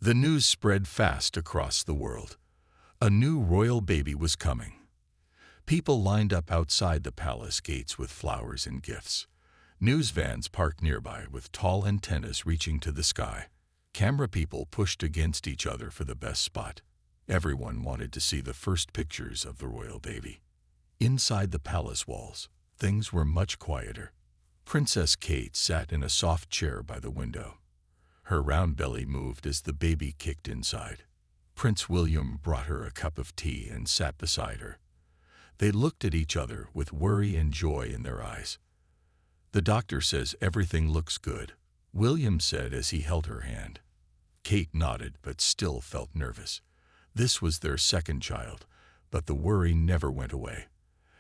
The news spread fast across the world. A new royal baby was coming. People lined up outside the palace gates with flowers and gifts. News vans parked nearby with tall antennas reaching to the sky. Camera people pushed against each other for the best spot. Everyone wanted to see the first pictures of the royal baby. Inside the palace walls, things were much quieter. Princess Kate sat in a soft chair by the window. Her round belly moved as the baby kicked inside. Prince William brought her a cup of tea and sat beside her. They looked at each other with worry and joy in their eyes. "The doctor says everything looks good," William said as he held her hand. Kate nodded but still felt nervous. This was their second child, but the worry never went away.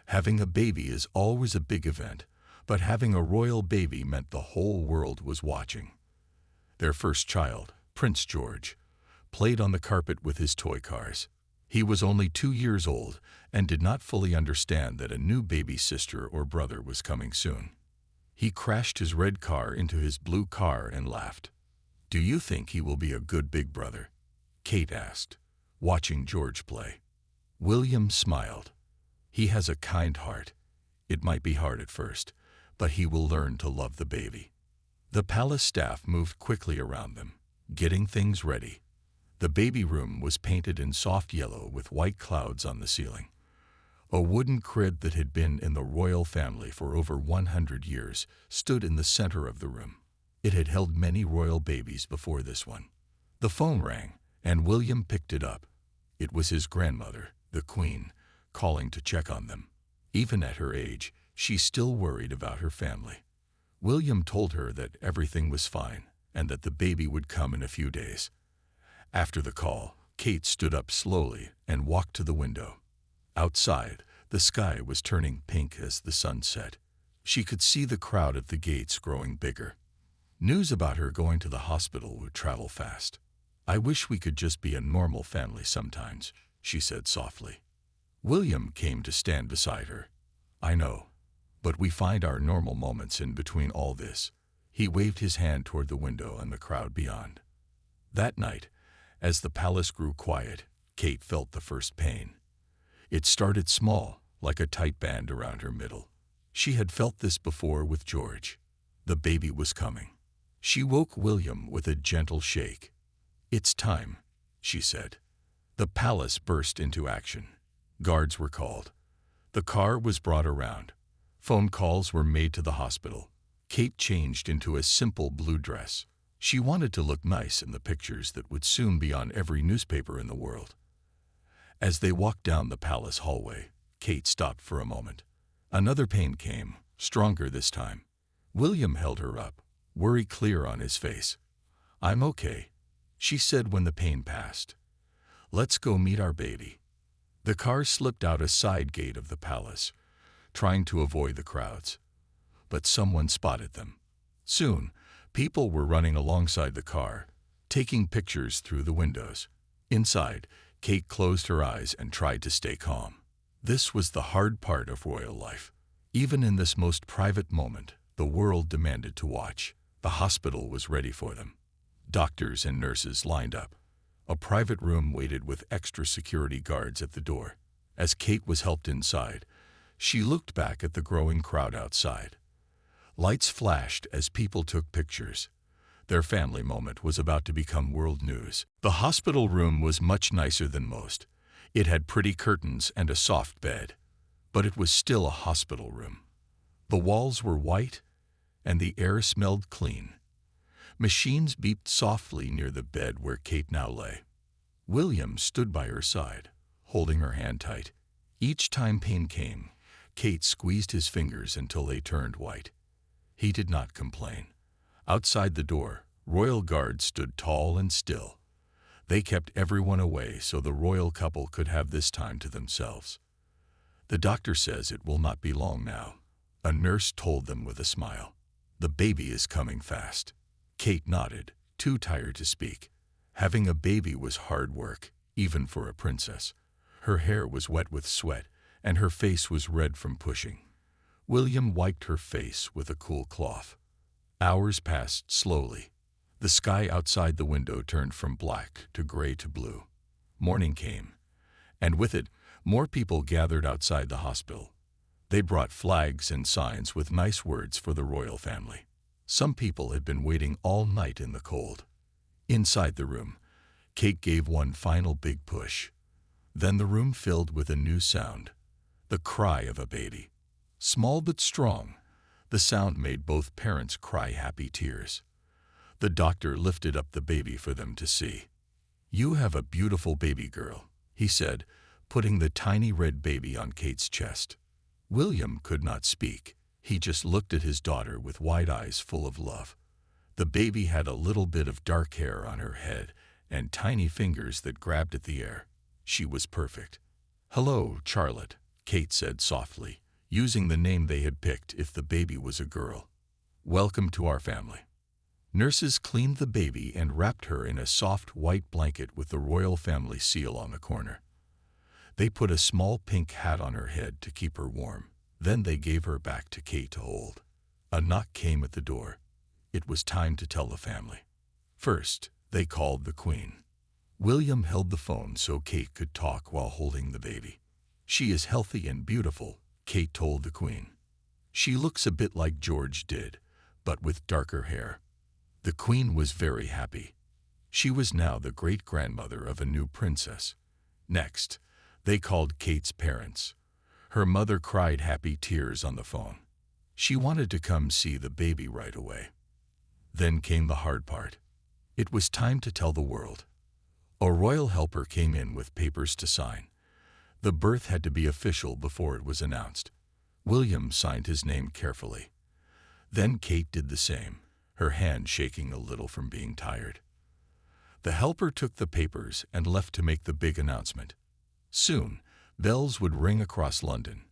Having a baby is always a big event, but having a royal baby meant the whole world was watching. Their first child, Prince George, played on the carpet with his toy cars. He was only 2 years old and did not fully understand that a new baby sister or brother was coming soon. He crashed his red car into his blue car and laughed. "Do you think he will be a good big brother?" Kate asked, watching George play. William smiled. "He has a kind heart. It might be hard at first, but he will learn to love the baby." The palace staff moved quickly around them, getting things ready. The baby room was painted in soft yellow with white clouds on the ceiling. A wooden crib that had been in the royal family for over 100 years stood in the center of the room. It had held many royal babies before this one. The phone rang, and William picked it up. It was his grandmother, the Queen, calling to check on them. Even at her age, she still worried about her family. William told her that everything was fine and that the baby would come in a few days. After the call, Kate stood up slowly and walked to the window. Outside, the sky was turning pink as the sun set. She could see the crowd at the gates growing bigger. News about her going to the hospital would travel fast. "I wish we could just be a normal family sometimes," she said softly. William came to stand beside her. "I know, but we find our normal moments in between all this." He waved his hand toward the window and the crowd beyond. That night, as the palace grew quiet, Kate felt the first pain. It started small, like a tight band around her middle. She had felt this before with George. The baby was coming. She woke William with a gentle shake. "It's time," she said. The palace burst into action. Guards were called. The car was brought around. Phone calls were made to the hospital. Kate changed into a simple blue dress. She wanted to look nice in the pictures that would soon be on every newspaper in the world. As they walked down the palace hallway, Kate stopped for a moment. Another pain came, stronger this time. William held her up, worry clear on his face. "I'm okay," she said when the pain passed. "Let's go meet our baby." The car slipped out a side gate of the palace, trying to avoid the crowds. But someone spotted them. Soon, people were running alongside the car, taking pictures through the windows. Inside, Kate closed her eyes and tried to stay calm. This was the hard part of royal life. Even in this most private moment, the world demanded to watch. The hospital was ready for them. Doctors and nurses lined up. A private room waited with extra security guards at the door. As Kate was helped inside, she looked back at the growing crowd outside. Lights flashed as people took pictures. Their family moment was about to become world news. The hospital room was much nicer than most. It had pretty curtains and a soft bed, but it was still a hospital room. The walls were white, and the air smelled clean. Machines beeped softly near the bed where Kate now lay. William stood by her side, holding her hand tight. Each time pain came, Kate squeezed his fingers until they turned white. He did not complain. Outside the door, royal guards stood tall and still. They kept everyone away so the royal couple could have this time to themselves. "The doctor says it will not be long now," a nurse told them with a smile. "The baby is coming fast." Kate nodded, too tired to speak. Having a baby was hard work, even for a princess. Her hair was wet with sweat, and her face was red from pushing. William wiped her face with a cool cloth. Hours passed slowly. The sky outside the window turned from black to gray to blue. Morning came, and with it, more people gathered outside the hospital. They brought flags and signs with nice words for the royal family. Some people had been waiting all night in the cold. Inside the room, Kate gave one final big push. Then the room filled with a new sound, the cry of a baby. Small but strong, the sound made both parents cry happy tears. The doctor lifted up the baby for them to see. "You have a beautiful baby girl," he said, putting the tiny red baby on Kate's chest. William could not speak. He just looked at his daughter with wide eyes full of love. The baby had a little bit of dark hair on her head and tiny fingers that grabbed at the air. She was perfect. "Hello, Charlotte," Kate said softly, using the name they had picked if the baby was a girl. "Welcome to our family." Nurses cleaned the baby and wrapped her in a soft white blanket with the royal family seal on the corner. They put a small pink hat on her head to keep her warm. Then they gave her back to Kate to hold. A knock came at the door. It was time to tell the family. First, they called the Queen. William held the phone so Kate could talk while holding the baby. "She is healthy and beautiful," Kate told the Queen. "She looks a bit like George did, but with darker hair." The Queen was very happy. She was now the great-grandmother of a new princess. Next, they called Kate's parents. Her mother cried happy tears on the phone. She wanted to come see the baby right away. Then came the hard part. It was time to tell the world. A royal helper came in with papers to sign. The birth had to be official before it was announced. William signed his name carefully. Then Kate did the same, her hand shaking a little from being tired. The helper took the papers and left to make the big announcement. Soon, bells would ring across London.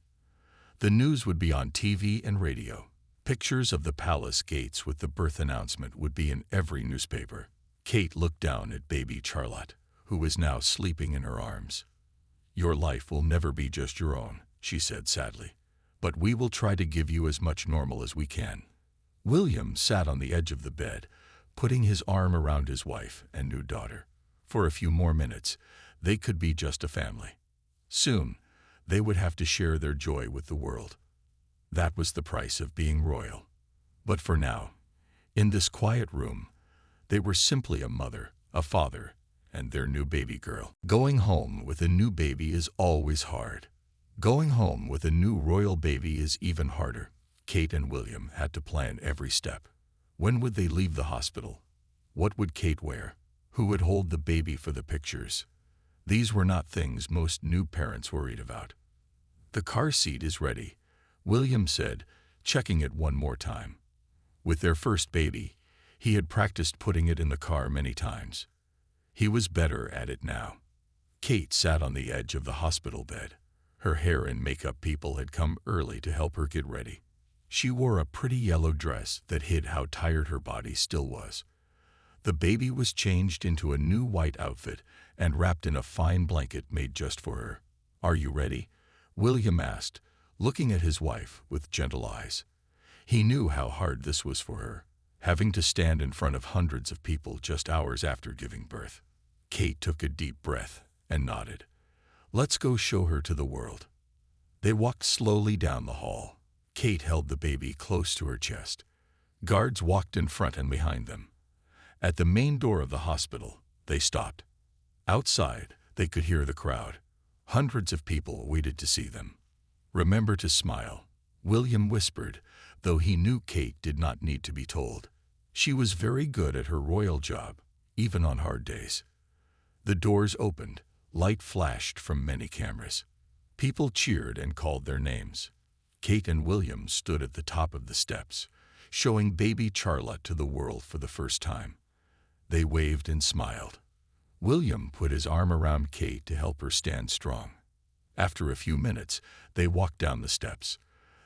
The news would be on TV and radio. Pictures of the palace gates with the birth announcement would be in every newspaper. Kate looked down at baby Charlotte, who was now sleeping in her arms. "Your life will never be just your own," she said sadly, "but we will try to give you as much normal as we can." William sat on the edge of the bed, putting his arm around his wife and new daughter. For a few more minutes, they could be just a family. Soon, they would have to share their joy with the world. That was the price of being royal. But for now, in this quiet room, they were simply a mother, a father, and their new baby girl. Going home with a new baby is always hard. Going home with a new royal baby is even harder. Kate and William had to plan every step. When would they leave the hospital? What would Kate wear? Who would hold the baby for the pictures? These were not things most new parents worried about. "The car seat is ready," William said, checking it one more time. With their first baby, he had practiced putting it in the car many times. He was better at it now. Kate sat on the edge of the hospital bed. Her hair and makeup people had come early to help her get ready. She wore a pretty yellow dress that hid how tired her body still was. The baby was changed into a new white outfit and wrapped in a fine blanket made just for her. "Are you ready?" William asked, looking at his wife with gentle eyes. He knew how hard this was for her, having to stand in front of hundreds of people just hours after giving birth. Kate took a deep breath and nodded. "Let's go show her to the world." They walked slowly down the hall. Kate held the baby close to her chest. Guards walked in front and behind them. At the main door of the hospital, they stopped. Outside, they could hear the crowd. Hundreds of people waited to see them. "Remember to smile," William whispered, though he knew Kate did not need to be told. She was very good at her royal job, even on hard days. The doors opened, light flashed from many cameras. People cheered and called their names. Kate and William stood at the top of the steps, showing baby Charlotte to the world for the first time. They waved and smiled. William put his arm around Kate to help her stand strong. After a few minutes, they walked down the steps.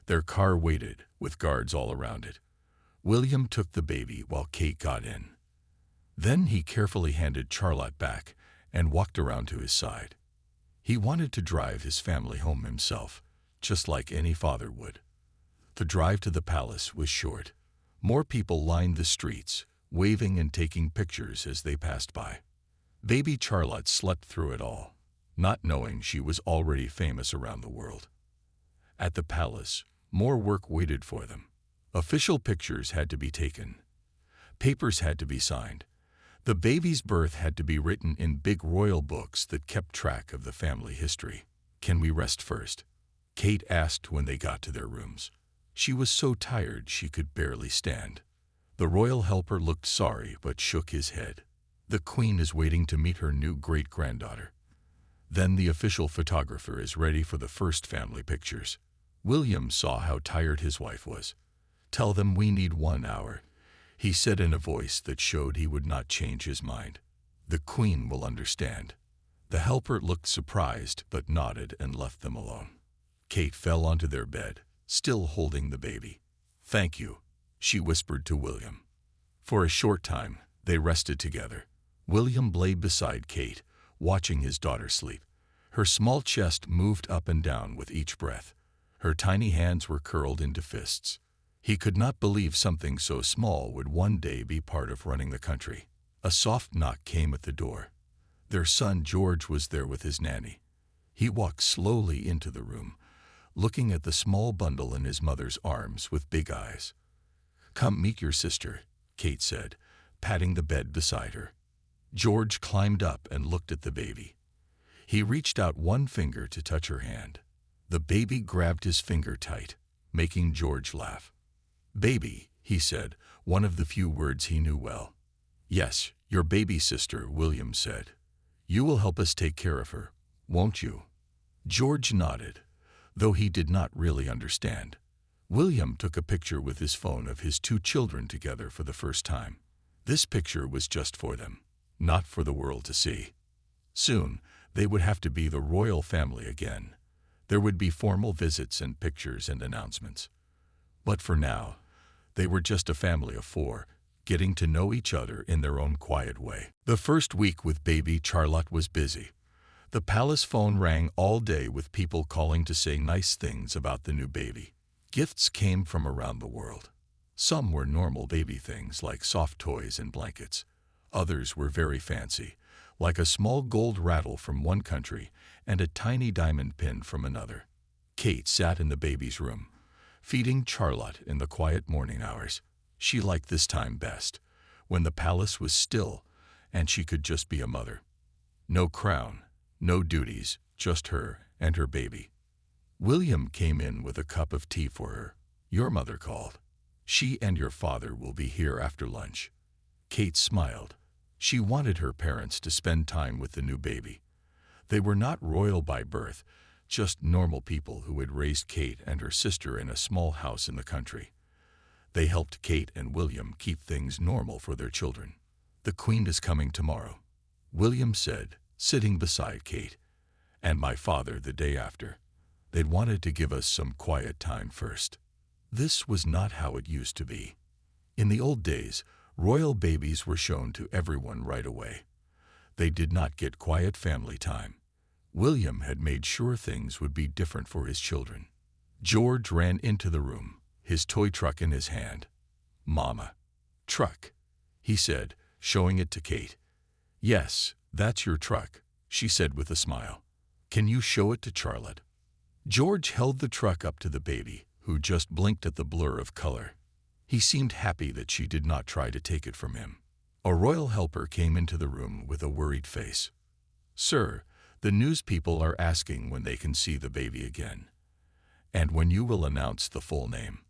Their car waited, with guards all around it. William took the baby while Kate got in. Then he carefully handed Charlotte back and walked around to his side. He wanted to drive his family home himself, just like any father would. The drive to the palace was short. More people lined the streets, waving and taking pictures as they passed by. Baby Charlotte slept through it all, not knowing she was already famous around the world. At the palace, more work waited for them. Official pictures had to be taken. Papers had to be signed. The baby's birth had to be written in big royal books that kept track of the family history. "Can we rest first?" Kate asked when they got to their rooms. She was so tired she could barely stand. The royal helper looked sorry but shook his head. "The queen is waiting to meet her new great-granddaughter. Then the official photographer is ready for the first family pictures." William saw how tired his wife was. "Tell them we need 1 hour," he said in a voice that showed he would not change his mind. "The queen will understand." The helper looked surprised but nodded and left them alone. Kate fell onto their bed, still holding the baby. "Thank you," she whispered to William. For a short time, they rested together. William lay beside Kate, watching his daughter sleep. Her small chest moved up and down with each breath. Her tiny hands were curled into fists. He could not believe something so small would one day be part of running the country. A soft knock came at the door. Their son George was there with his nanny. He walked slowly into the room, looking at the small bundle in his mother's arms with big eyes. "Come meet your sister," Kate said, patting the bed beside her. George climbed up and looked at the baby. He reached out one finger to touch her hand. The baby grabbed his finger tight, making George laugh. "Baby," he said, one of the few words he knew well. "Yes, your baby sister," William said. "You will help us take care of her, won't you?" George nodded, though he did not really understand. William took a picture with his phone of his 2 children together for the first time. This picture was just for them, not for the world to see. Soon, they would have to be the royal family again. There would be formal visits and pictures and announcements. But for now, they were just a family of 4, getting to know each other in their own quiet way. The first week with baby Charlotte was busy. The palace phone rang all day with people calling to say nice things about the new baby. Gifts came from around the world. Some were normal baby things like soft toys and blankets. Others were very fancy, like a small gold rattle from one country and a tiny diamond pin from another. Kate sat in the baby's room, feeding Charlotte in the quiet morning hours. She liked this time best, when the palace was still and she could just be a mother. No crown, no duties, just her and her baby. William came in with a cup of tea for her. "Your mother called. She and your father will be here after lunch." Kate smiled. She wanted her parents to spend time with the new baby. They were not royal by birth, just normal people who had raised Kate and her sister in a small house in the country. They helped Kate and William keep things normal for their children. "The Queen is coming tomorrow," William said, sitting beside Kate, "and my father the day after. They'd wanted to give us some quiet time first." This was not how it used to be. In the old days, royal babies were shown to everyone right away. They did not get quiet family time. William had made sure things would be different for his children. George ran into the room, his toy truck in his hand. "Mama." "Truck," he said, showing it to Kate. "Yes, that's your truck," she said with a smile. "Can you show it to Charlotte?" George held the truck up to the baby, who just blinked at the blur of color. He seemed happy that she did not try to take it from him. A royal helper came into the room with a worried face. "Sir, the news people are asking when they can see the baby again, and when you will announce the full name."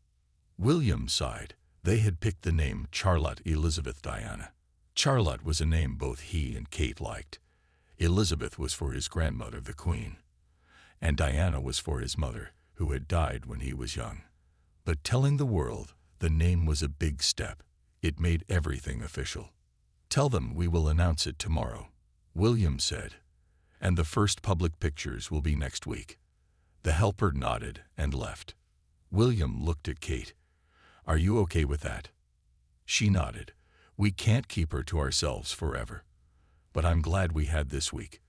William sighed. They had picked the name Charlotte Elizabeth Diana. Charlotte was a name both he and Kate liked. Elizabeth was for his grandmother, the Queen, and Diana was for his mother, who had died when he was young. But telling the world the name was a big step. It made everything official. "Tell them we will announce it tomorrow," William said, "and the first public pictures will be next week." The helper nodded and left. William looked at Kate. "Are you okay with that?" She nodded. "We can't keep her to ourselves forever, but I'm glad we had this week."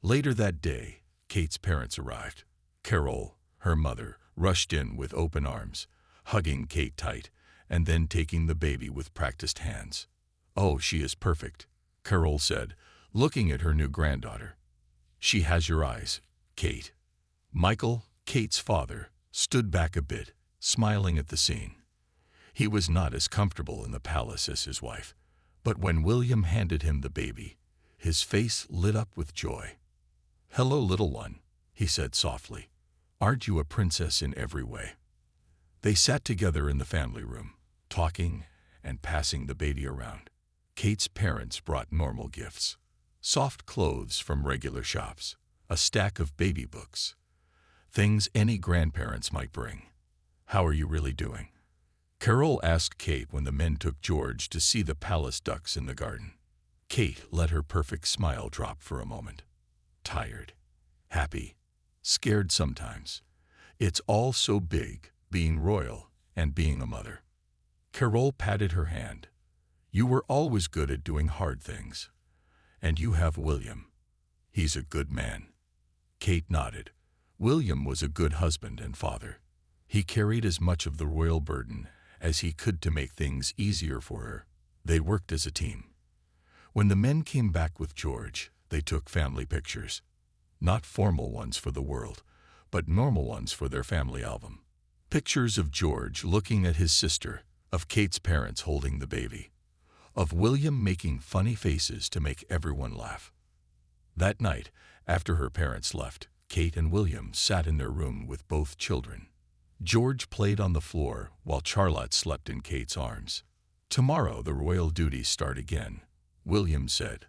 Later that day, Kate's parents arrived. Carol, her mother, rushed in with open arms, hugging Kate tight and then taking the baby with practiced hands. "Oh, she is perfect," Carol said, looking at her new granddaughter. "She has your eyes, Kate." Michael, Kate's father, stood back a bit, smiling at the scene. He was not as comfortable in the palace as his wife, but when William handed him the baby, his face lit up with joy. "Hello, little one," he said softly. "Aren't you a princess in every way?" They sat together in the family room, talking and passing the baby around. Kate's parents brought normal gifts: soft clothes from regular shops, a stack of baby books, things any grandparents might bring. "How are you really doing?" Carol asked Kate when the men took George to see the palace ducks in the garden. Kate let her perfect smile drop for a moment. "Tired, happy, scared sometimes. It's all so big, being royal and being a mother." Carol patted her hand. "You were always good at doing hard things. And you have William. He's a good man." Kate nodded. William was a good husband and father. He carried as much of the royal burden as he could to make things easier for her. They worked as a team. When the men came back with George, they took family pictures. Not formal ones for the world, but normal ones for their family album. Pictures of George looking at his sister, of Kate's parents holding the baby, of William making funny faces to make everyone laugh. That night, after her parents left, Kate and William sat in their room with both children. George played on the floor while Charlotte slept in Kate's arms. "Tomorrow the royal duties start again," William said.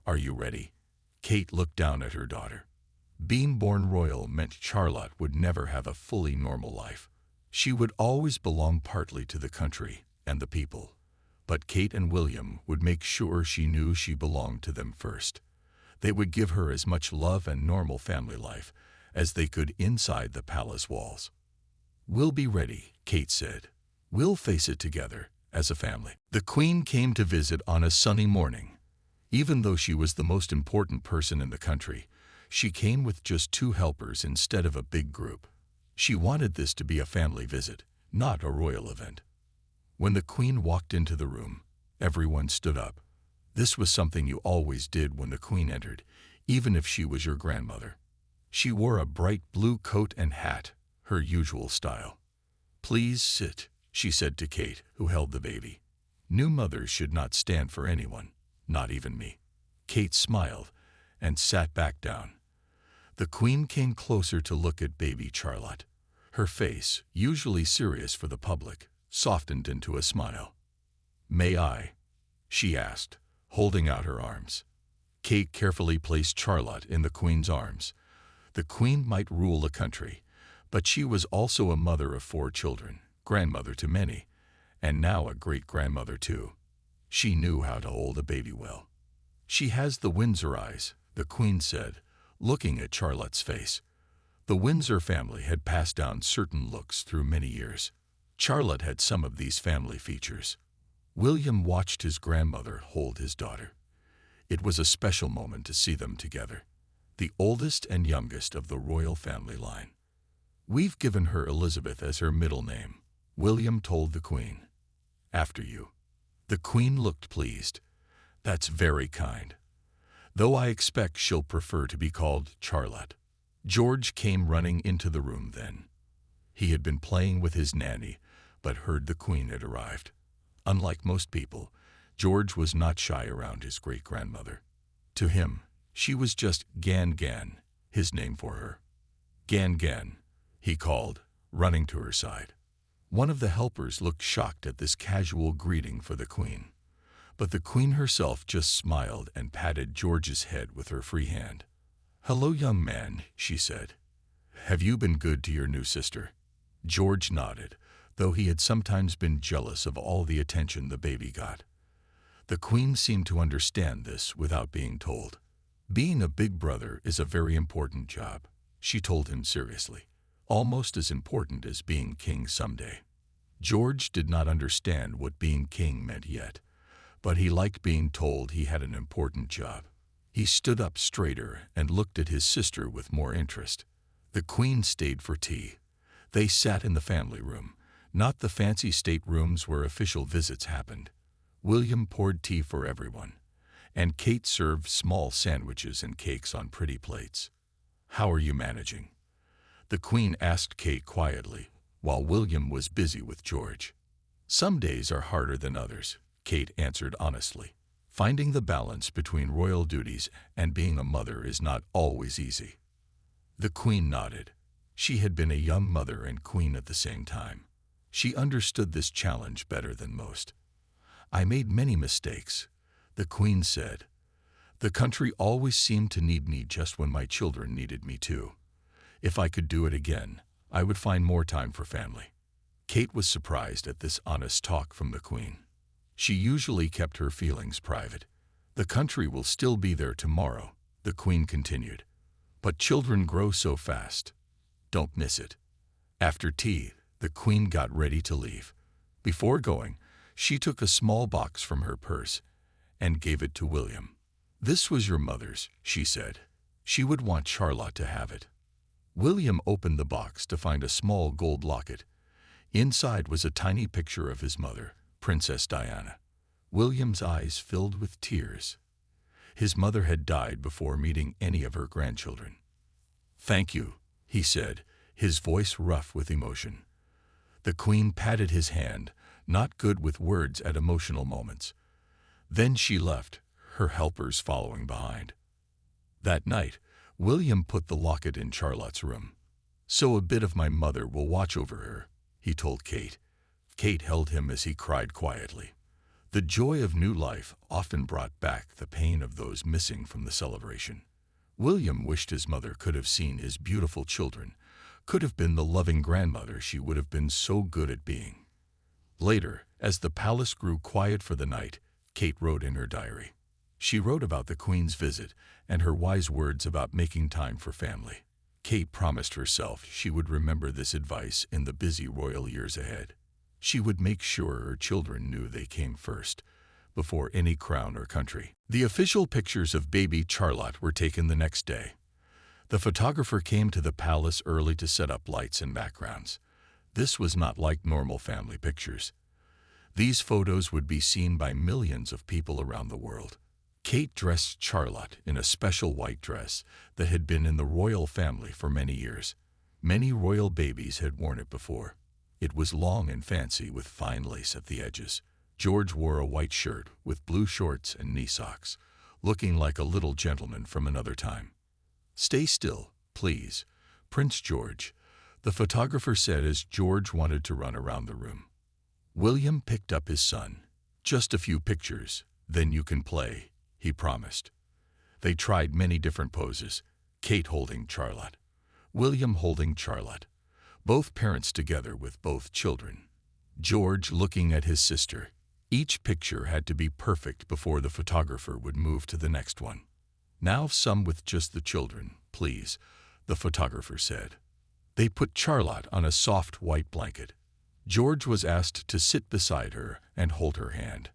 "Are you ready?" Kate looked down at her daughter. Being born royal meant Charlotte would never have a fully normal life. She would always belong partly to the country and the people. But Kate and William would make sure she knew she belonged to them first. They would give her as much love and normal family life as they could inside the palace walls. "We'll be ready," Kate said. "We'll face it together, as a family." The Queen came to visit on a sunny morning. Even though she was the most important person in the country, she came with just 2 helpers instead of a big group. She wanted this to be a family visit, not a royal event. When the Queen walked into the room, everyone stood up. This was something you always did when the Queen entered, even if she was your grandmother. She wore a bright blue coat and hat, her usual style. "Please sit," she said to Kate, who held the baby. "New mothers should not stand for anyone, not even me." Kate smiled and sat back down. The Queen came closer to look at baby Charlotte. Her face, usually serious for the public, softened into a smile. "May I?" she asked, holding out her arms. Kate carefully placed Charlotte in the Queen's arms. The Queen might rule the country, but she was also a mother of 4 children, grandmother to many, and now a great-grandmother too. She knew how to hold a baby well. "She has the Windsor eyes," the Queen said, looking at Charlotte's face. The Windsor family had passed down certain looks through many years. Charlotte had some of these family features. William watched his grandmother hold his daughter. It was a special moment to see them together, the oldest and youngest of the royal family line. "We've given her Elizabeth as her middle name," William told the Queen. "After you." The Queen looked pleased. "That's very kind. Though I expect she'll prefer to be called Charlotte." George came running into the room then. He had been playing with his nanny, but heard the Queen had arrived. Unlike most people, George was not shy around his great-grandmother. To him, she was just Gan, his name for her. "Gan," he called, running to her side. One of the helpers looked shocked at this casual greeting for the Queen, but the Queen herself just smiled and patted George's head with her free hand. "Hello, young man," she said. "Have you been good to your new sister?" George nodded, though he had sometimes been jealous of all the attention the baby got. The Queen seemed to understand this without being told. "Being a big brother is a very important job," she told him seriously. "Almost as important as being king someday." George did not understand what being king meant yet, but he liked being told he had an important job. He stood up straighter and looked at his sister with more interest. The Queen stayed for tea. They sat in the family room, not the fancy staterooms where official visits happened. William poured tea for everyone, and Kate served small sandwiches and cakes on pretty plates. "How are you managing?" the Queen asked Kate quietly, while William was busy with George. "Some days are harder than others," Kate answered honestly. "Finding the balance between royal duties and being a mother is not always easy." The Queen nodded. She had been a young mother and queen at the same time. She understood this challenge better than most. "I made many mistakes," the Queen said. "The country always seemed to need me just when my children needed me too. If I could do it again, I would find more time for family." Kate was surprised at this honest talk from the Queen. She usually kept her feelings private. "The country will still be there tomorrow," the Queen continued. "But children grow so fast. Don't miss it." After tea, the Queen got ready to leave. Before going, she took a small box from her purse and gave it to William. "This was your mother's," she said. "She would want Charlotte to have it." William opened the box to find a small gold locket. Inside was a tiny picture of his mother, Princess Diana. William's eyes filled with tears. His mother had died before meeting any of her grandchildren. "Thank you," he said, his voice rough with emotion. The Queen patted his hand, not good with words at emotional moments. Then she left, her helpers following behind. That night, William put the locket in Charlotte's room. "So a bit of my mother will watch over her," he told Kate. Kate held him as he cried quietly. The joy of new life often brought back the pain of those missing from the celebration. William wished his mother could have seen his beautiful children, could have been the loving grandmother she would have been so good at being. Later, as the palace grew quiet for the night, Kate wrote in her diary. She wrote about the Queen's visit and her wise words about making time for family. Kate promised herself she would remember this advice in the busy royal years ahead. She would make sure her children knew they came first, before any crown or country. The official pictures of baby Charlotte were taken the next day. The photographer came to the palace early to set up lights and backgrounds. This was not like normal family pictures. These photos would be seen by millions of people around the world. Kate dressed Charlotte in a special white dress that had been in the royal family for many years. Many royal babies had worn it before. It was long and fancy with fine lace at the edges. George wore a white shirt with blue shorts and knee socks, looking like a little gentleman from another time. "Stay still, please, Prince George," the photographer said as George wanted to run around the room. William picked up his son. "Just a few pictures, then you can play," he promised. They tried many different poses, Kate holding Charlotte, William holding Charlotte, both parents together with both children, George looking at his sister. Each picture had to be perfect before the photographer would move to the next one. "Now some with just the children, please," the photographer said. They put Charlotte on a soft white blanket. George was asked to sit beside her and hold her hand.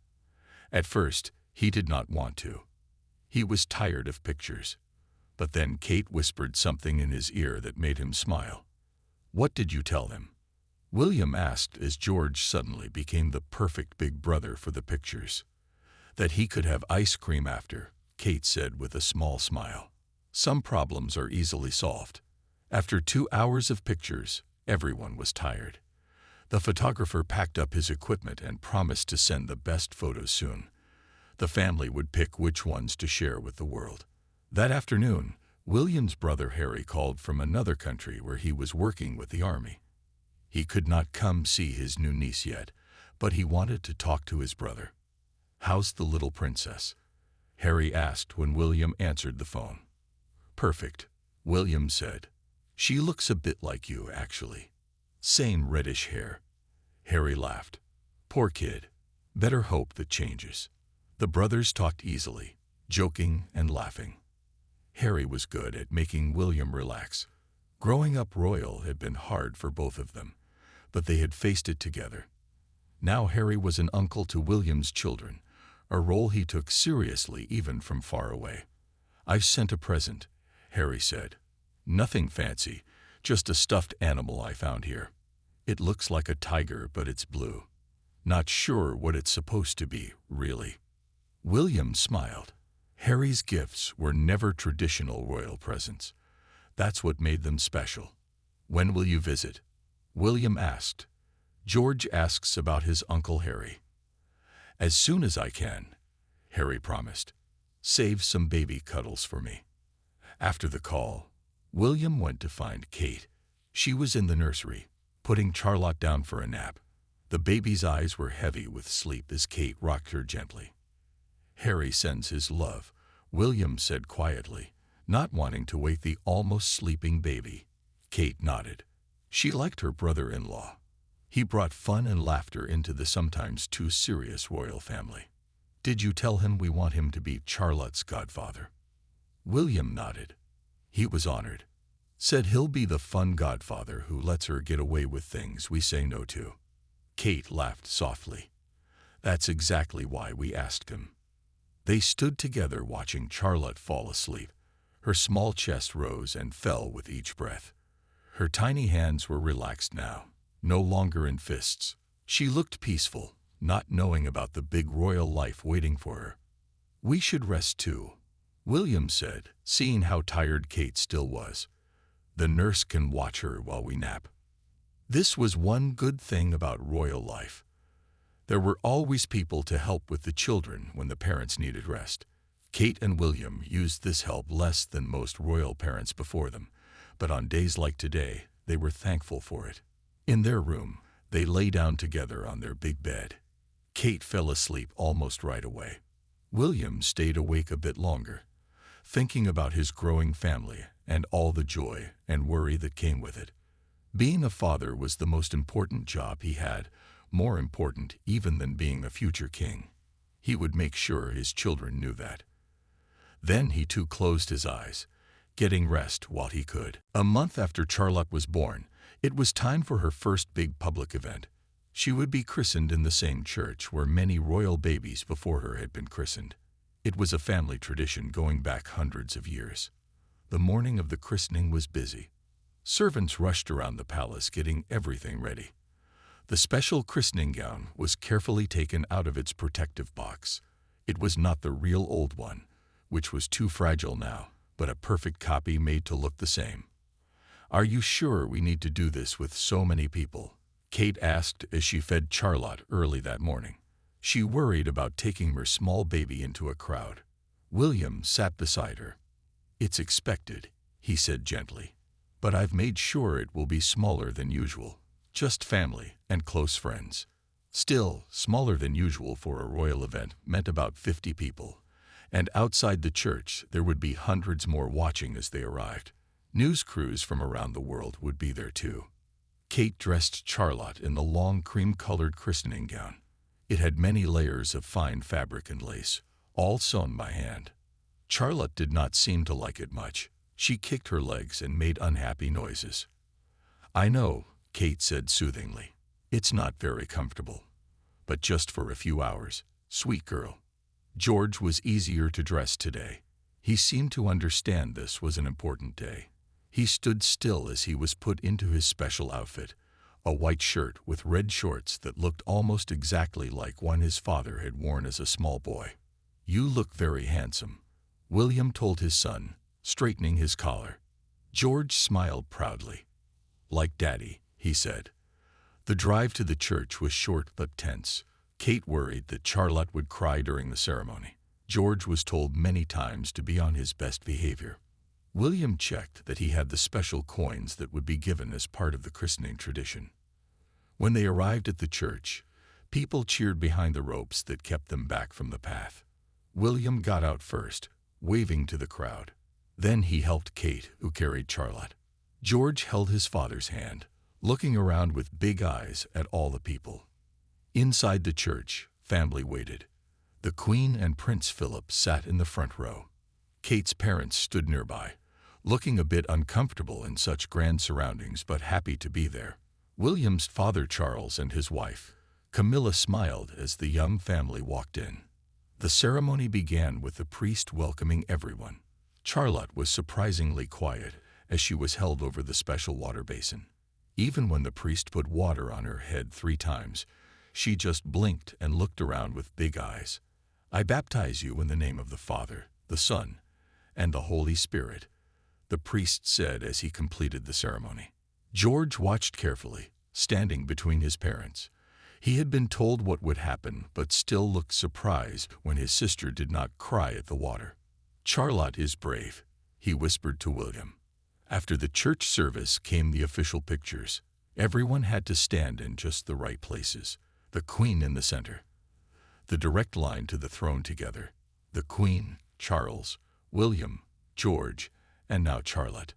At first, he did not want to. He was tired of pictures. But then Kate whispered something in his ear that made him smile. "What did you tell them?" William asked as George suddenly became the perfect big brother for the pictures. "That he could have ice cream after," Kate said with a small smile. "Some problems are easily solved." After 2 hours of pictures, everyone was tired. The photographer packed up his equipment and promised to send the best photos soon. The family would pick which ones to share with the world. That afternoon, William's brother Harry called from another country where he was working with the army. He could not come see his new niece yet, but he wanted to talk to his brother. "How's the little princess?" Harry asked when William answered the phone. "Perfect," William said. "She looks a bit like you, actually. Same reddish hair." Harry laughed. "Poor kid. Better hope that changes." The brothers talked easily, joking and laughing. Harry was good at making William relax. Growing up royal had been hard for both of them, but they had faced it together. Now Harry was an uncle to William's children, a role he took seriously even from far away. "I've sent a present," Harry said. "Nothing fancy, just a stuffed animal I found here." It looks like a tiger, but it's blue. Not sure what it's supposed to be, really." William smiled. Harry's gifts were never traditional royal presents. That's what made them special. "When will you visit?" William asked. "George asks about his Uncle Harry." "As soon as I can," Harry promised. "Save some baby cuddles for me." After the call, William went to find Kate. She was in the nursery, putting Charlotte down for a nap. The baby's eyes were heavy with sleep as Kate rocked her gently. "Harry sends his love," William said quietly, not wanting to wake the almost sleeping baby. Kate nodded. She liked her brother-in-law. He brought fun and laughter into the sometimes too serious royal family. "Did you tell him we want him to be Charlotte's godfather?" William nodded. He was honored. "Said he'll be the fun godfather who lets her get away with things we say no to." Kate laughed softly. "That's exactly why we asked him." They stood together watching Charlotte fall asleep. Her small chest rose and fell with each breath. Her tiny hands were relaxed now, no longer in fists. She looked peaceful, not knowing about the big royal life waiting for her. "We should rest too," William said, seeing how tired Kate still was. "The nurse can watch her while we nap." This was one good thing about royal life. There were always people to help with the children when the parents needed rest. Kate and William used this help less than most royal parents before them, but on days like today, they were thankful for it. In their room, they lay down together on their big bed. Kate fell asleep almost right away. William stayed awake a bit longer, thinking about his growing family and all the joy and worry that came with it. Being a father was the most important job he had, more important even than being a future king. He would make sure his children knew that. Then he too closed his eyes, getting rest while he could. A month after Charlotte was born, it was time for her first big public event. She would be christened in the same church where many royal babies before her had been christened. It was a family tradition going back hundreds of years. The morning of the christening was busy. Servants rushed around the palace getting everything ready. The special christening gown was carefully taken out of its protective box. It was not the real old one, which was too fragile now, but a perfect copy made to look the same. "Are you sure we need to do this with so many people?" Kate asked as she fed Charlotte early that morning. She worried about taking her small baby into a crowd. William sat beside her. "It's expected," he said gently, "but I've made sure it will be smaller than usual. Just family and close friends." Still, smaller than usual for a royal event meant about 50 people. And outside the church, there would be hundreds more watching as they arrived. News crews from around the world would be there too. Kate dressed Charlotte in the long cream-colored christening gown. It had many layers of fine fabric and lace, all sewn by hand. Charlotte did not seem to like it much. She kicked her legs and made unhappy noises. "I know," Kate said soothingly. "It's not very comfortable. But just for a few hours, sweet girl." George was easier to dress today. He seemed to understand this was an important day. He stood still as he was put into his special outfit, a white shirt with red shorts that looked almost exactly like one his father had worn as a small boy. "You look very handsome," William told his son, straightening his collar. George smiled proudly. "Like Daddy," he said. The drive to the church was short but tense. Kate worried that Charlotte would cry during the ceremony. George was told many times to be on his best behavior. William checked that he had the special coins that would be given as part of the christening tradition. When they arrived at the church, people cheered behind the ropes that kept them back from the path. William got out first, waving to the crowd. Then he helped Kate, who carried Charlotte. George held his father's hand, looking around with big eyes at all the people. Inside the church, family waited. The Queen and Prince Philip sat in the front row. Kate's parents stood nearby, looking a bit uncomfortable in such grand surroundings but happy to be there. William's father Charles and his wife, Camilla, smiled as the young family walked in. The ceremony began with the priest welcoming everyone. Charlotte was surprisingly quiet as she was held over the special water basin. Even when the priest put water on her head 3 times, she just blinked and looked around with big eyes. "I baptize you in the name of the Father, the Son, and the Holy Spirit," the priest said as he completed the ceremony. George watched carefully, standing between his parents. He had been told what would happen, but still looked surprised when his sister did not cry at the water. "Charlotte is brave," he whispered to William. After the church service came the official pictures. Everyone had to stand in just the right places. The Queen in the center. The direct line to the throne together. The Queen, Charles, William, George, and now Charlotte.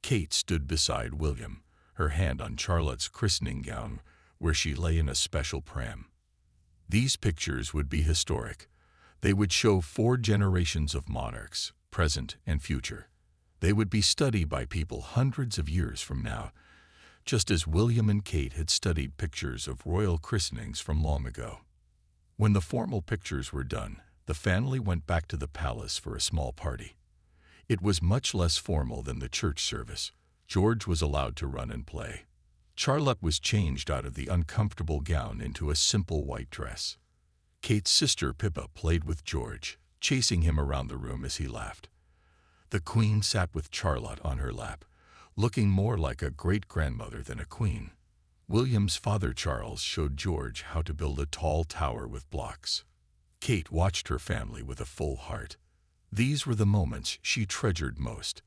Kate stood beside William, her hand on Charlotte's christening gown, where she lay in a special pram. These pictures would be historic. They would show 4 generations of monarchs, present and future. They would be studied by people hundreds of years from now, just as William and Kate had studied pictures of royal christenings from long ago. When the formal pictures were done, the family went back to the palace for a small party. It was much less formal than the church service. George was allowed to run and play. Charlotte was changed out of the uncomfortable gown into a simple white dress. Kate's sister Pippa played with George, chasing him around the room as he laughed. The Queen sat with Charlotte on her lap, looking more like a great-grandmother than a queen. William's father Charles showed George how to build a tall tower with blocks. Kate watched her family with a full heart. These were the moments she treasured most.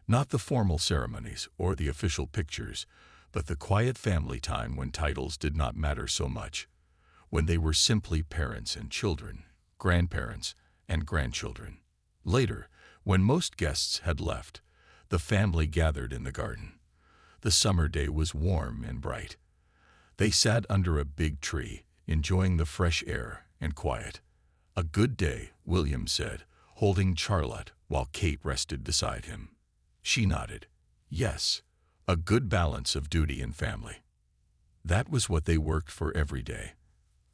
Not the formal ceremonies or the official pictures, but the quiet family time when titles did not matter so much, when they were simply parents and children, grandparents and grandchildren. Later, when most guests had left, the family gathered in the garden. The summer day was warm and bright. They sat under a big tree, enjoying the fresh air and quiet. "A good day," William said, holding Charlotte while Kate rested beside him. She nodded. Yes, a good balance of duty and family. That was what they worked for every day,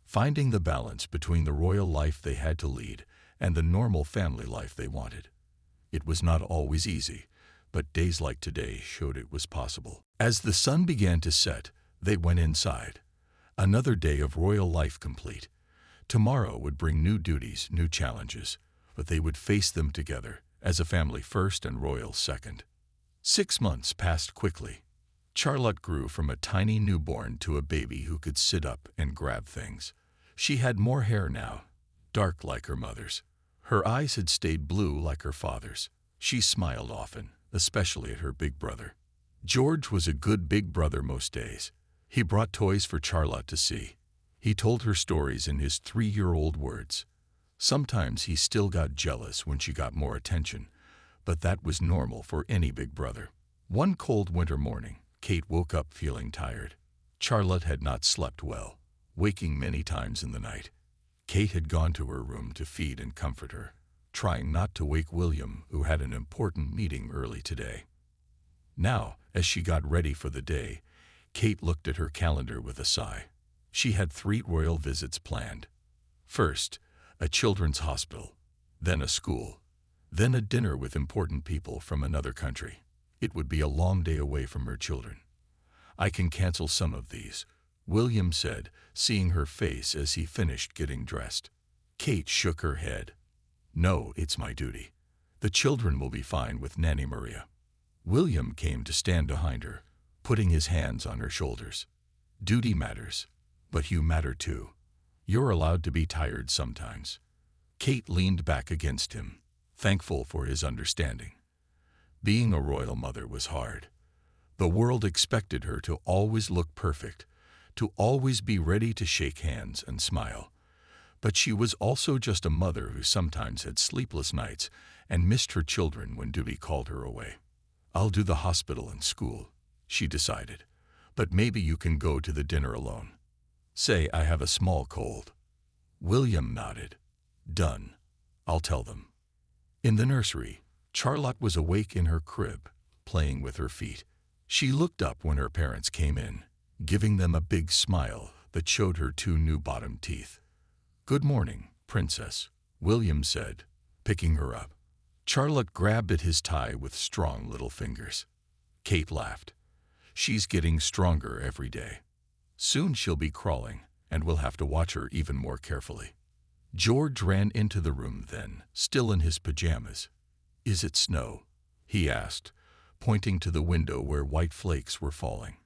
finding the balance between the royal life they had to lead and the normal family life they wanted. It was not always easy, but days like today showed it was possible. As the sun began to set, they went inside. Another day of royal life complete. Tomorrow would bring new duties, new challenges, but they would face them together, as a family first and royal second. 6 months passed quickly. Charlotte grew from a tiny newborn to a baby who could sit up and grab things. She had more hair now, dark like her mother's. Her eyes had stayed blue like her father's. She smiled often, especially at her big brother. George was a good big brother most days. He brought toys for Charlotte to see. He told her stories in his 3-year-old words. Sometimes he still got jealous when she got more attention, but that was normal for any big brother. One cold winter morning, Kate woke up feeling tired. Charlotte had not slept well, waking many times in the night. Kate had gone to her room to feed and comfort her, trying not to wake William, who had an important meeting early today. Now, as she got ready for the day, Kate looked at her calendar with a sigh. She had 3 royal visits planned. First, a children's hospital, then a school, then a dinner with important people from another country. It would be a long day away from her children. "I can cancel some of these," William said, seeing her face as he finished getting dressed. Kate shook her head. "No, it's my duty. The children will be fine with Nanny Maria." William came to stand behind her, putting his hands on her shoulders. "Duty matters, but you matter too. You're allowed to be tired sometimes." Kate leaned back against him, thankful for his understanding. Being a royal mother was hard. The world expected her to always look perfect, to always be ready to shake hands and smile. But she was also just a mother who sometimes had sleepless nights and missed her children when duty called her away. "I'll do the hospital and school," she decided, "but maybe you can go to the dinner alone. Say I have a small cold." William nodded. "Done. I'll tell them." In the nursery, Charlotte was awake in her crib, playing with her feet. She looked up when her parents came in, giving them a big smile that showed her 2 new bottom teeth. "Good morning, Princess," William said, picking her up. Charlotte grabbed at his tie with strong little fingers. Kate laughed. She's getting stronger every day. Soon she'll be crawling, and we'll have to watch her even more carefully." George ran into the room then, still in his pajamas. "Is it snow?" he asked, pointing to the window where white flakes were falling.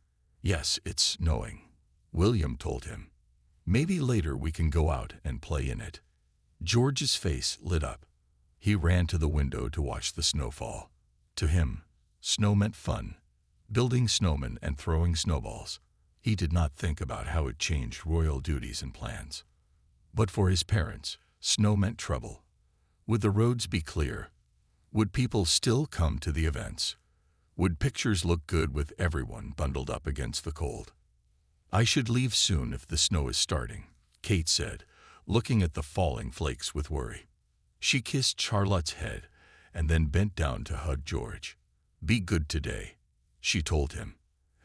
"Yes, it's snowing," William told him. "Maybe later we can go out and play in it." George's face lit up. He ran to the window to watch the snow fall. To him, snow meant fun, building snowmen and throwing snowballs. He did not think about how it changed royal duties and plans. But for his parents, snow meant trouble. Would the roads be clear? Would people still come to the events? Would pictures look good with everyone bundled up against the cold? "I should leave soon if the snow is starting," Kate said, looking at the falling flakes with worry. She kissed Charlotte's head and then bent down to hug George. "Be good today," she told him.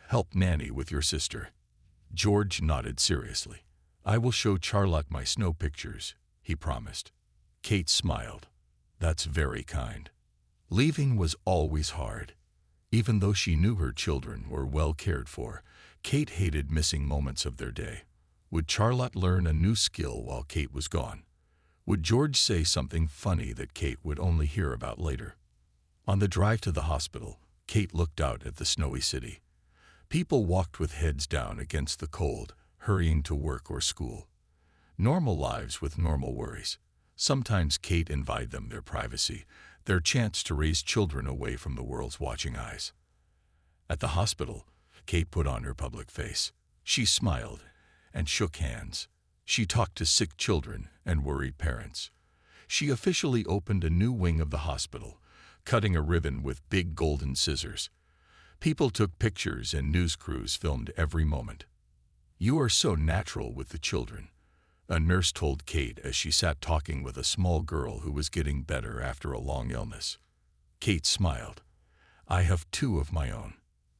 "Help Nanny with your sister." George nodded seriously. "I will show Charlotte my snow pictures," he promised. Kate smiled. "That's very kind." Leaving was always hard. Even though she knew her children were well cared for, Kate hated missing moments of their day. Would Charlotte learn a new skill while Kate was gone? Would George say something funny that Kate would only hear about later? On the drive to the hospital, Kate looked out at the snowy city. People walked with heads down against the cold, hurrying to work or school. Normal lives with normal worries. Sometimes Kate envied them their privacy, their chance to raise children away from the world's watching eyes. At the hospital, Kate put on her public face. She smiled and shook hands. She talked to sick children and worried parents. She officially opened a new wing of the hospital, cutting a ribbon with big golden scissors. People took pictures and news crews filmed every moment. "You are so natural with the children," a nurse told Kate as she sat talking with a small girl who was getting better after a long illness. Kate smiled. "I have two of my own.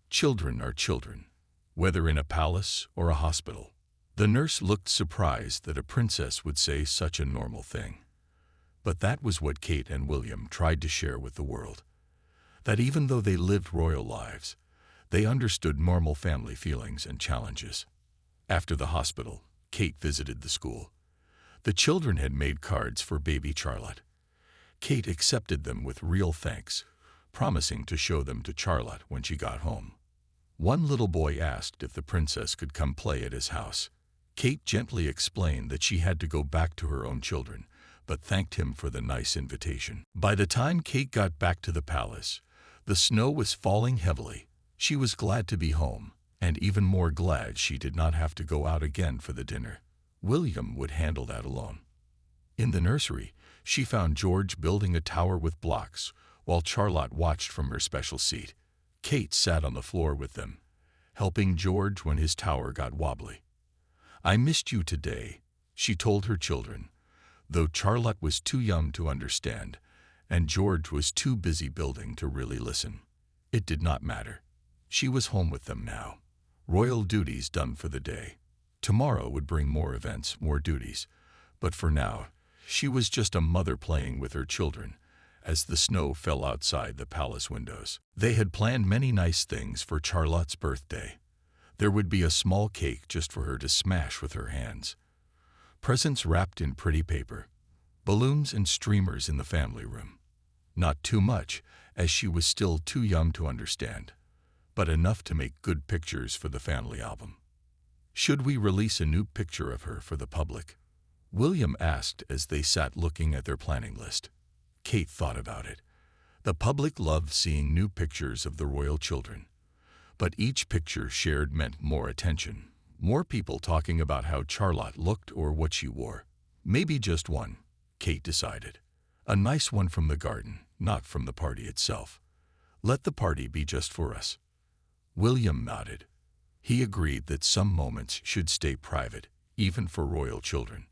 Children are children, whether in a palace or a hospital." The nurse looked surprised that a princess would say such a normal thing. But that was what Kate and William tried to share with the world. That even though they lived royal lives, they understood normal family feelings and challenges. After the hospital, Kate visited the school. The children had made cards for baby Charlotte. Kate accepted them with real thanks, promising to show them to Charlotte when she got home. One little boy asked if the princess could come play at his house. Kate gently explained that she had to go back to her own children, but thanked him for the nice invitation. By the time Kate got back to the palace, the snow was falling heavily. She was glad to be home, and even more glad she did not have to go out again for the dinner. William would handle that alone. In the nursery, she found George building a tower with blocks, while Charlotte watched from her special seat. Kate sat on the floor with them, helping George when his tower got wobbly. "I missed you today," she told her children, though Charlotte was too young to understand, and George was too busy building to really listen. It did not matter. She was home with them now. Royal duties done for the day. Tomorrow would bring more events, more duties. But for now, she was just a mother playing with her children, as the snow fell outside the palace windows. They had planned many nice things for Charlotte's birthday. There would be a small cake just for her to smash with her hands. Presents wrapped in pretty paper. Balloons and streamers in the family room. Not too much, as she was still too young to understand, but enough to make good pictures for the family album. "Should we release a new picture of her for the public?" William asked as they sat looking at their planning list. Kate thought about it. The public loved seeing new pictures of the royal children. But each picture shared meant more attention, more people talking about how Charlotte looked or what she wore. Maybe just one, Kate decided. A nice one from the garden, not from the party itself. Let the party be just for us. William nodded. He agreed that some moments should stay private, even for royal children.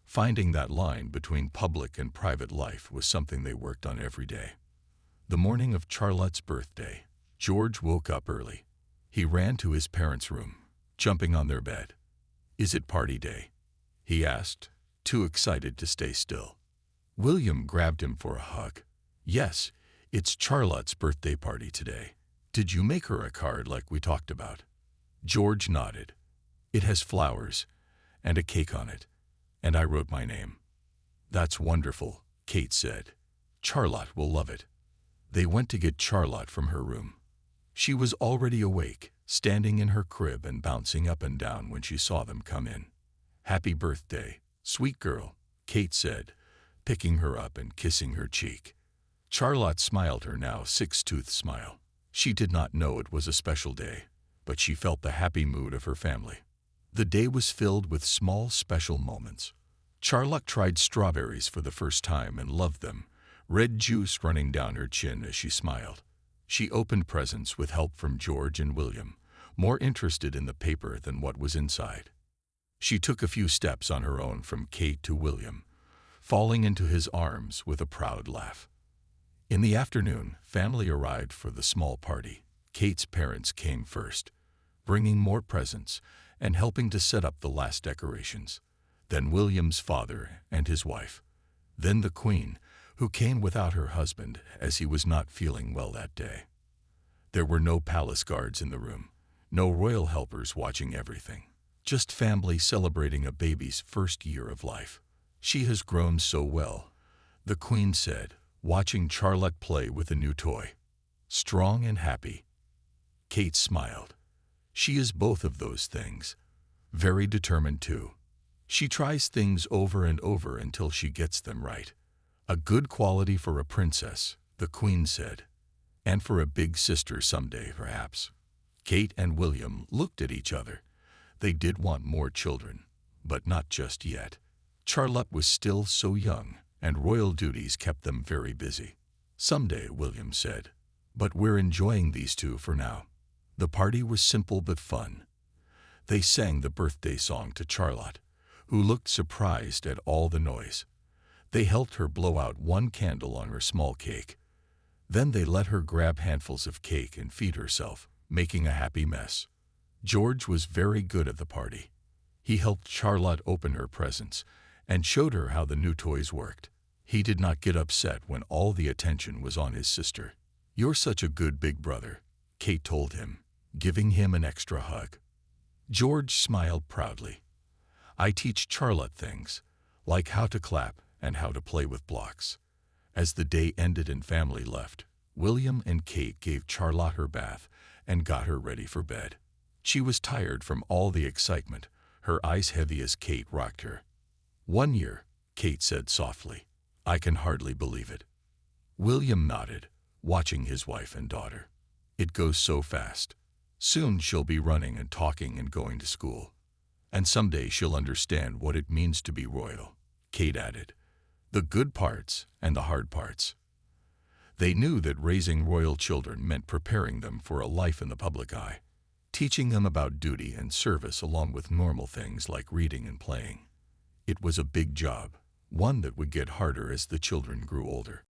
Finding that line between public and private life was something they worked on every day. The morning of Charlotte's birthday, George woke up early. He ran to his parents' room, jumping on their bed. "Is it party day?" he asked, too excited to stay still. William grabbed him for a hug. "Yes, it's Charlotte's birthday party today. Did you make her a card like we talked about? George nodded. It has flowers and a cake on it, and I wrote my name. That's wonderful, Kate said. Charlotte will love it. They went to get Charlotte from her room. She was already awake, standing in her crib and bouncing up and down when she saw them come in. Happy birthday, sweet girl, Kate said, picking her up and kissing her cheek. Charlotte smiled her now six-toothed smile. She did not know it was a special day, but she felt the happy mood of her family. The day was filled with small special moments. Charlotte tried strawberries for the first time and loved them, red juice running down her chin as she smiled. She opened presents with help from George and William, more interested in the paper than what was inside. She took a few steps on her own from Kate to William, falling into his arms with a proud laugh. In the afternoon, family arrived for the small party. Kate's parents came first, bringing more presents and helping to set up the last decorations. Then William's father and his wife. Then the Queen, who came without her husband as he was not feeling well that day. There were no palace guards in the room, no royal helpers watching everything, just family celebrating a baby's first year of life. She has grown so well, the Queen said, watching Charlotte play with a new toy. Strong and happy. Kate smiled. She is both of those things. Very determined too. She tries things over and over until she gets them right. A good quality for a princess, the Queen said. And for a big sister someday, perhaps. Kate and William looked at each other. They did want more children, but not just yet. Charlotte was still so young, and royal duties kept them very busy. Someday, William said. But we're enjoying these two for now. The party was simple but fun. They sang the birthday song to Charlotte, who looked surprised at all the noise. They helped her blow out one candle on her small cake. Then they let her grab handfuls of cake and feed herself, making a happy mess. George was very good at the party. He helped Charlotte open her presents and showed her how the new toys worked. He did not get upset when all the attention was on his sister. "You're such a good big brother," Kate told him, giving him an extra hug. George smiled proudly. "I teach Charlotte things, like how to clap and how to play with blocks." As the day ended and family left, William and Kate gave Charlotte her bath and got her ready for bed. She was tired from all the excitement, her eyes heavy as Kate rocked her. "1 year," Kate said softly. "I can hardly believe it." William nodded, watching his wife and daughter. "It goes so fast. Soon she'll be running and talking and going to school. And someday she'll understand what it means to be royal," Kate added. "The good parts and the hard parts." They knew that raising royal children meant preparing them for a life in the public eye, teaching them about duty and service along with normal things like reading and playing. It was a big job, one that would get harder as the children grew older.